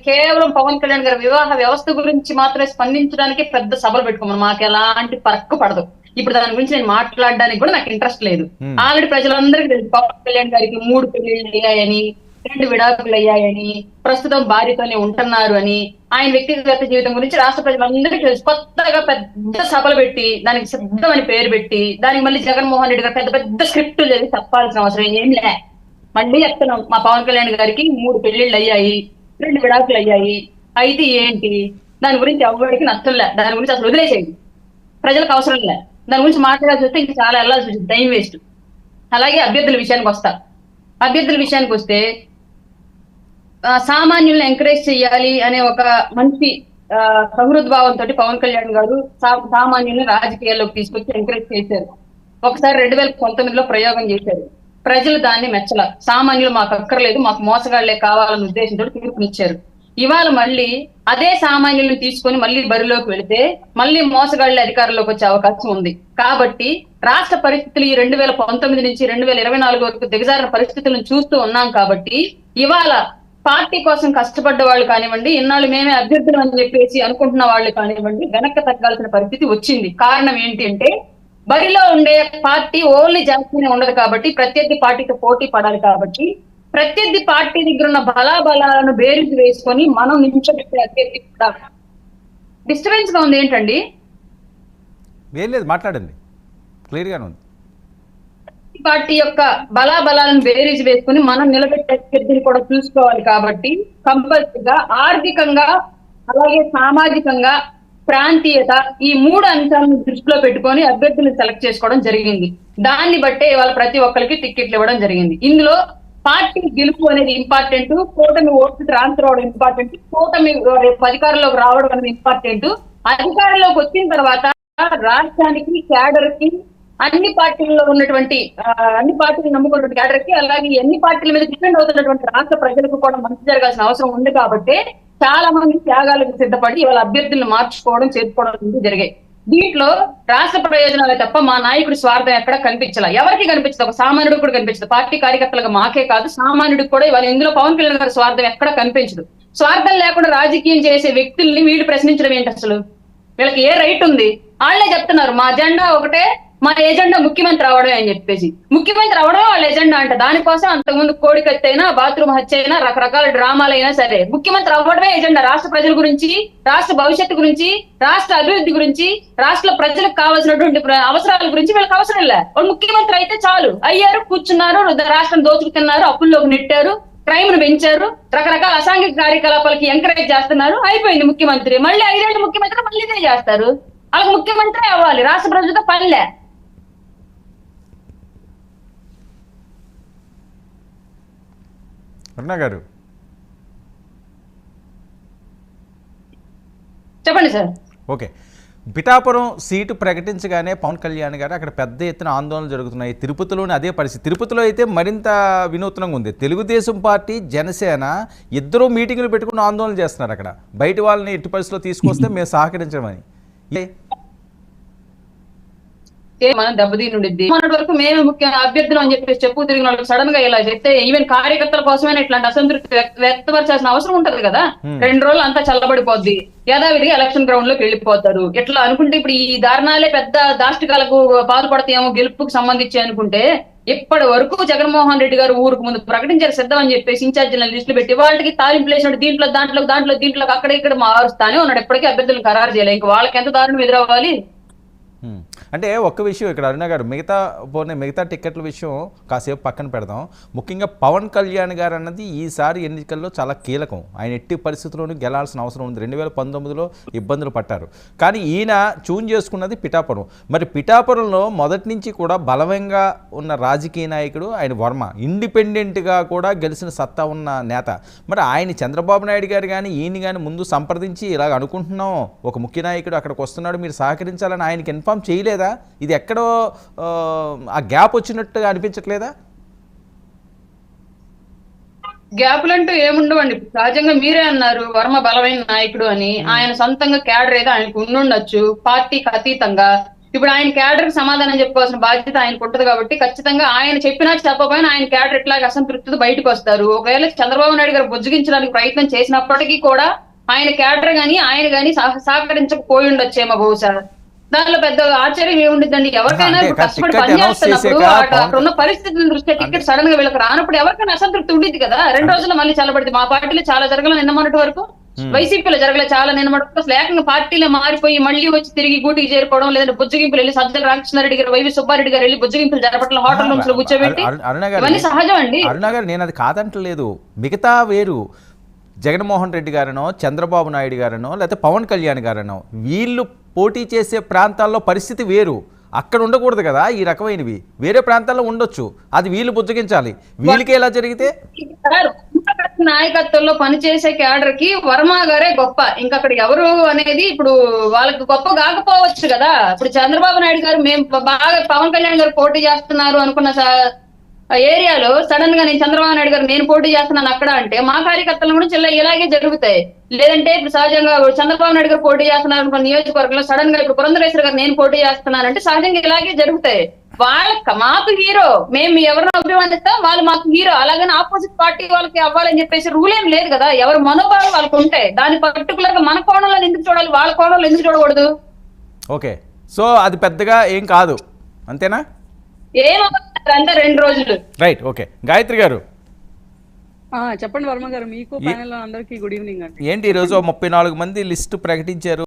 కేవలం పవన్ కళ్యాణ్ గారి వివాహ వ్యవస్థ గురించి మాత్రమే స్పందించడానికి పెద్ద సభలు పెట్టుకోమని మాకు ఎలాంటి పరక్కు పడదు. ఇప్పుడు దాని గురించి నేను మాట్లాడడానికి కూడా నాకు ఇంట్రెస్ట్ లేదు. ఆల్రెడీ ప్రజలందరికీ తెలుసు పవన్ కళ్యాణ్ గారికి 3 పెళ్లిళ్ళు అయ్యాయని, 2 విడాకులు అయ్యాయని, ప్రస్తుతం భార్యతోనే ఉంటున్నారు అని, ఆయన వ్యక్తిగత జీవితం గురించి రాష్ట్ర ప్రజలందరికీ తెలుసు. కొత్తగా పెద్ద సభలు పెట్టి దానికి సిద్ధం అని పేరు పెట్టి దానికి మళ్ళీ జగన్మోహన్ రెడ్డి గారు పెద్ద పెద్ద స్క్రిప్ట్ చదివి చెప్పాల్సిన అవసరం ఏం లే. మళ్ళీ చెప్తున్నాం, మా పవన్ కళ్యాణ్ గారికి 3 పెళ్లిళ్ళు అయ్యాయి, 2 విడాకులు అయ్యాయి. అయితే ఏంటి, దాని గురించి ఎవరికి నచ్చంలే, దాని గురించి అసలు వదిలేసేయండి, ప్రజలకు అవసరం లే. దాని గురించి మాట్లాడాల్సి వస్తే ఇంకా చాలా వెళ్ళాల్సి వచ్చింది, టైం వేస్ట్. అలాగే అభ్యర్థుల విషయానికి వస్తా. అభ్యర్థుల విషయానికి వస్తే సామాన్యులను ఎంకరేజ్ చేయాలి అనే ఒక మంచి సహృద్భావంతో పవన్ కళ్యాణ్ గారు సామాన్యులను రాజకీయాల్లోకి తీసుకొచ్చి ఎంకరేజ్ చేశారు. ఒకసారి 2019లో ప్రయోగం చేశారు. ప్రజలు దాన్ని మెచ్చల. సామాన్యులు మాకు అక్కర్లేదు, మాకు మోసగాళ్లే కావాలన్న ఉద్దేశంతో తీర్పునిచ్చారు. ఇవాళ మళ్ళీ అదే సామాన్యులను తీసుకొని మళ్ళీ బరిలోకి వెళితే మళ్ళీ మోసగాళ్లే అధికారంలోకి వచ్చే అవకాశం ఉంది. కాబట్టి రాష్ట్ర పరిస్థితులు ఈ 2019 నుంచి 2024 వరకు దిగజారిన పరిస్థితులను చూస్తూ ఉన్నాం. కాబట్టి ఇవాళ పార్టీ కోసం కష్టపడ్డ వాళ్ళు కానివ్వండి, ఇన్నాళ్ళు మేమే అభ్యర్థులు అని చెప్పేసి అనుకుంటున్న వాళ్ళు కానివ్వండి, వెనక్కి తగ్గాల్సిన పరిస్థితి వచ్చింది. కారణం ఏంటి అంటే, బరిలో ఉండే పార్టీ ఓన్లీ జాస్తీనే ఉండదు కాబట్టి, ప్రత్యర్థి పార్టీతో పోటీ పడాలి కాబట్టి, ప్రత్యర్థి పార్టీ దగ్గర ఉన్న బలాబలాలను బేరీజు వేసుకొని మనం నిమిషపెట్టే అభ్యర్థి కూడా డిస్టర్బెన్స్ గా ఉంది. ఏంటండి? ఏం లేదు, మాట్లాడండి, క్లియర్ గానే ఉంది. పార్టీ యొక్క బలాబలాలను బేరీజ్ వేసుకుని మనం నిలబెట్టే అభ్యర్థిని కూడా చూసుకోవాలి. కాబట్టి కంపల్సరీగా ఆర్థికంగా, అలాగే సామాజికంగా, ప్రాంతీయత, ఈ 3 అంశాలను దృష్టిలో పెట్టుకొని అభ్యర్థులను సెలెక్ట్ చేసుకోవడం జరిగింది. దాన్ని బట్టే ఇవాళ ప్రతి ఒక్కరికి టికెట్లు ఇవ్వడం జరిగింది. ఇందులో పార్టీ గెలుపు అనేది ఇంపార్టెంట్, కూటమి ఓట్లు ట్రాన్స్ఫర్ అవడం ఇంపార్టెంట్, కూటమి రేపు అధికారంలోకి రావడం అనేది ఇంపార్టెంట్. అధికారంలోకి వచ్చిన తర్వాత రాష్ట్రానికి, క్యాడర్ కి, అన్ని పార్టీల్లో ఉన్నటువంటి అన్ని పార్టీలు నమ్ముకున్నటువంటి క్యాడర్ కి, అలాగే అన్ని పార్టీల మీద డిపెండ్ అవుతున్నటువంటి రాష్ట్ర ప్రజలకు కూడా మంచి జరగాల్సిన అవసరం ఉంది. కాబట్టి చాలా మంది త్యాగాలకు సిద్ధపడి ఇవాళ అభ్యర్థులను మార్చుకోవడం, చేర్చుకోవడం జరిగాయి. దీంట్లో రాష్ట్ర ప్రయోజనాలే తప్ప మా నాయకుడి స్వార్థం ఎక్కడ కనిపించాల, ఎవరికి కనిపించదు, ఒక సామాన్యుడికి కూడా కనిపించదు. పార్టీ కార్యకర్తలకు మాకే కాదు, సామాన్యుడికి కూడా ఇవాళ ఇందులో పవన్ కళ్యాణ్ గారి స్వార్థం ఎక్కడ కనిపించదు. స్వార్థం లేకుండా రాజకీయం చేసే వ్యక్తుల్ని వీళ్ళు ప్రశ్నించడం ఏంటి? అసలు వీళ్ళకి ఏ రైట్ ఉంది? వాళ్ళే చెప్తున్నారు మా జెండా ఒకటే, మా ఎజెండా ముఖ్యమంత్రి అవడమే అని చెప్పేసి. ముఖ్యమంత్రి అవడం వాళ్ళ ఎజెండా అంట. దానికోసం అంతకుముందు కోడికత్తి అయినా, బాత్రూమ్ హత్య అయినా, రకరకాల డ్రామాలైనా సరే ముఖ్యమంత్రి అవ్వడమే ఎజెండా. రాష్ట్ర ప్రజల గురించి, రాష్ట్ర భవిష్యత్తు గురించి, రాష్ట్ర అభివృద్ధి గురించి, రాష్ట్ర ప్రజలకు కావాల్సినటువంటి అవసరాల గురించి వీళ్ళకి అవసరం లే. వాళ్ళు ముఖ్యమంత్రి అయితే చాలు. అయ్యారు, కూర్చున్నారు, రాష్ట్రం దోచుకుతున్నారు, అప్పుల్లోకి నెట్టారు, క్రైమ్ ను పెంచారు, రకరకాల అసాంఘిక కార్యకలాపాలకి ఎంకరేజ్ చేస్తున్నారు. అయిపోయింది ముఖ్యమంత్రి. మళ్ళీ 5 ఏళ్ళు ముఖ్యమంత్రి మళ్ళీ ఇదే చేస్తారు. వాళ్ళకి ముఖ్యమంత్రి అవ్వాలి, రాష్ట్ర ప్రజలతో పనిలే. అరుణ గారు చెప్పండి సార్. ఓకే, పిఠాపురం సీటు ప్రకటించగానే పవన్ కళ్యాణ్ గారు అక్కడ పెద్ద ఎత్తున ఆందోళనలు జరుగుతున్నాయి. తిరుపతిలోని అదే పరిస్థితి. తిరుపతిలో అయితే మరింత వినూత్నంగా ఉంది. తెలుగుదేశం పార్టీ, జనసేన ఇద్దరూ మీటింగులు పెట్టుకుని ఆందోళన చేస్తున్నారు. అక్కడ బయట వాళ్ళని ఎట్టి పరిస్థితిలో తీసుకొస్తే మేము సహకరించమని. మనం దెబ్బతీని ఉండిద్ది. మొన్నటి వరకు మేము ముఖ్య అభ్యర్థులు అని చెప్పేసి చెప్పు తిరిగిన వాళ్ళకి సడన్ గా ఇలా చెప్తే ఈవెన్ కార్యకర్తల కోసమైనా ఇట్లాంటి అసంతృప్తి వ్యక్తపరచాల్సిన అవసరం ఉంటది కదా. 2 రోజులు అంతా చల్లబడిపోద్ది, యథావిధిగా ఎలక్షన్ గ్రౌండ్ లోకి వెళ్ళిపోతారు. ఇట్లా అనుకుంటే ఇప్పుడు ఈ దారుణాలే పెద్ద దాష్టికాలకు పాల్పడతాయేమో గెలుపుకు సంబంధించి అనుకుంటే, ఇప్పటి వరకు జగన్మోహన్ రెడ్డి గారు ఊరుకు ముందు ప్రకటించారు సిద్ధం అని చెప్పేసి ఇన్ఛార్జీలను లిస్టులు పెట్టి వాళ్ళకి తాలింపు వేసినట్టు దీంట్లో అక్కడ ఇక్కడ మారుస్తానే ఉన్నాడు. ఎప్పటికీ అభ్యర్థులను ఖరారు చేయలేదు. ఇంక వాళ్ళకి ఎంత దారుణం ఎదురవ్వాలి? అంటే ఒక్క విషయం ఇక్కడ అరుణ గారు, మిగతా టికెట్ల విషయం కాసేపు పక్కన పెడదాం. ముఖ్యంగా పవన్ కళ్యాణ్ గారు అన్నది ఈసారి ఎన్నికల్లో చాలా కీలకం. ఆయన ఎట్టి పరిస్థితుల్లోనూ గెలాల్సిన అవసరం ఉంది. 2019లో ఇబ్బందులు పట్టారు, కానీ ఈయన చూన్ చేసుకున్నది పిఠాపురం. మరి పిఠాపురంలో మొదటి నుంచి కూడా బలవంగా ఉన్న రాజకీయ నాయకుడు ఆయన వర్మ. ఇండిపెండెంట్గా కూడా గెలిచిన సత్తా ఉన్న నేత. మరి ఆయన చంద్రబాబు నాయుడు గారు కానీ ఈయన కానీ ముందు సంప్రదించి ఇలాగ అనుకుంటున్నాం, ఒక ముఖ్య నాయకుడు అక్కడికి వస్తున్నాడు, మీరు సహకరించాలని ఆయనకి ఇన్ఫార్మ్ చేయలేదా? ఇది ఎక్కడో ఆ గ్యాప్ వచ్చినట్టుగా అనిపించట్లేదా? గ్యాపులంటూ ఏముండవండి. సహజంగా మీరే అన్నారు వర్మ బలమైన నాయకుడు అని. ఆయన సొంతంగా క్యాడర్ ఏదో ఆయనకు ఉండుండొచ్చు, పార్టీకి అతీతంగా. ఇప్పుడు ఆయన క్యాడర్ సమాధానం చెప్పుకోవాల్సిన బాధ్యత ఆయనకు ఉంటది కాబట్టి ఖచ్చితంగా ఆయన చెప్పినా చెప్పకపోయినా ఆయన క్యాడర్ ఇట్లాగే అసంతృప్తితో బయటకు వస్తారు. ఒకవేళ చంద్రబాబు నాయుడు గారు బుజ్జగించడానికి ప్రయత్నం చేసినప్పటికీ కూడా ఆయన క్యాడర్ గాని ఆయన గాని సహకరించకపోయి ఉండొచ్చేమో బహుశా. దానిలో పెద్ద ఆశ్చర్యం ఏముండిద్దండి? ఎవరికైనా ఇప్పుడు కష్టపడి పనిచేస్తున్నప్పుడు అక్కడ ఉన్న పరిస్థితుల దృష్ట్యా టికెట్ సడన్ గా వీళ్ళకి రానప్పుడు ఎవరికైనా అసంతృప్తి ఉండేది కదా. 2 రోజుల్లో మళ్ళీ చల్లబడింది. మా పార్టీలో చాలా జరగలేదు నిన్న మొన్నటి వరకు, వైసీపీలో జరగలేదు చాలా నిన్న మొన్నటి అసలు ఏకంగా పార్టీలో మారిపోయి మళ్ళీ వచ్చి తిరిగి గూటికి చేరుకోవడం, లేదంటే బుజ్జగింపులు వెళ్ళి సజ్జల రామకృష్ణారెడ్డి గారు, వైవి సుబ్బారెడ్డి గారు వెళ్ళి బుజ్జగింపులు జరపట్ల హోటల్ రూమ్స్ లో కూర్చోబెట్టి, ఇవన్నీ సహజం అండి. అరుణ గారు నేను అది కాదంటలేదు, మిగతా వేరు. జగన్మోహన్ రెడ్డి గారనో చంద్రబాబు నాయుడు గారనో లేకపోతే పవన్ కళ్యాణ్ గారనో వీళ్ళు పోటీ చేసే ప్రాంతాల్లో పరిస్థితి వేరు. అక్కడ ఉండకూడదు కదా ఈ రకమైనవి, వేరే ప్రాంతాల్లో ఉండొచ్చు, అది వీళ్ళు బుజ్జగించాలి. వీళ్ళకి ఎలా జరిగితే నాయకత్వంలో పనిచేసే క్యాడర్ కి వర్మ గారే గొప్ప, ఇంకా అక్కడ ఎవరు అనేది ఇప్పుడు వాళ్ళకి గొప్ప కాకపోవచ్చు కదా. ఇప్పుడు చంద్రబాబు నాయుడు గారు మేము బాగా పవన్ కళ్యాణ్ గారు పోటీ చేస్తున్నారు అనుకున్న ఏరియాలో సడన్ గా నేను చంద్రబాబు నాయుడు గారు నేను పోటీ చేస్తున్నాను అక్కడ అంటే మా కార్యకర్తల గురించి ఇలాగే జరుగుతాయి. లేదంటే ఇప్పుడు సహజంగా చంద్రబాబు నాయుడు గారు పోటీ చేస్తున్నారు అనుకున్న నియోజకవర్గంలో సడన్ గా ఇప్పుడు పురంధరేశ్వర గారు నేను పోటీ చేస్తున్నానంటే సహజంగా ఇలాగే జరుగుతాయి. మాకు హీరో, మేము ఎవరిని అభిమానిస్తాం వాళ్ళు మాకు హీరో, అలాగని ఆపోజిట్ పార్టీ వాళ్ళకి అవ్వాలని చెప్పేసి రూల్ ఏం లేదు కదా. ఎవరి మనోభావాలు వాళ్ళకు ఉంటాయి, దాని పర్టికులర్ గా మన కోణంలో ఎందుకు చూడాలి, వాళ్ళ కోణంలో ఎందుకు చూడకూడదు? ఓకే, సో అది పెద్దగా ఏం కాదు అంతేనా? అంటే 2 రోజులు రైట్. ఓకే, గాయత్రి గారు చెప్పండి వర్మ గారు, మీకు ప్యానెల్ అందరికీ గుడ్ ఈవినింగ్ అండి. ఏంటి ఈరోజు 34 మంది లిస్టు ప్రకటించారు.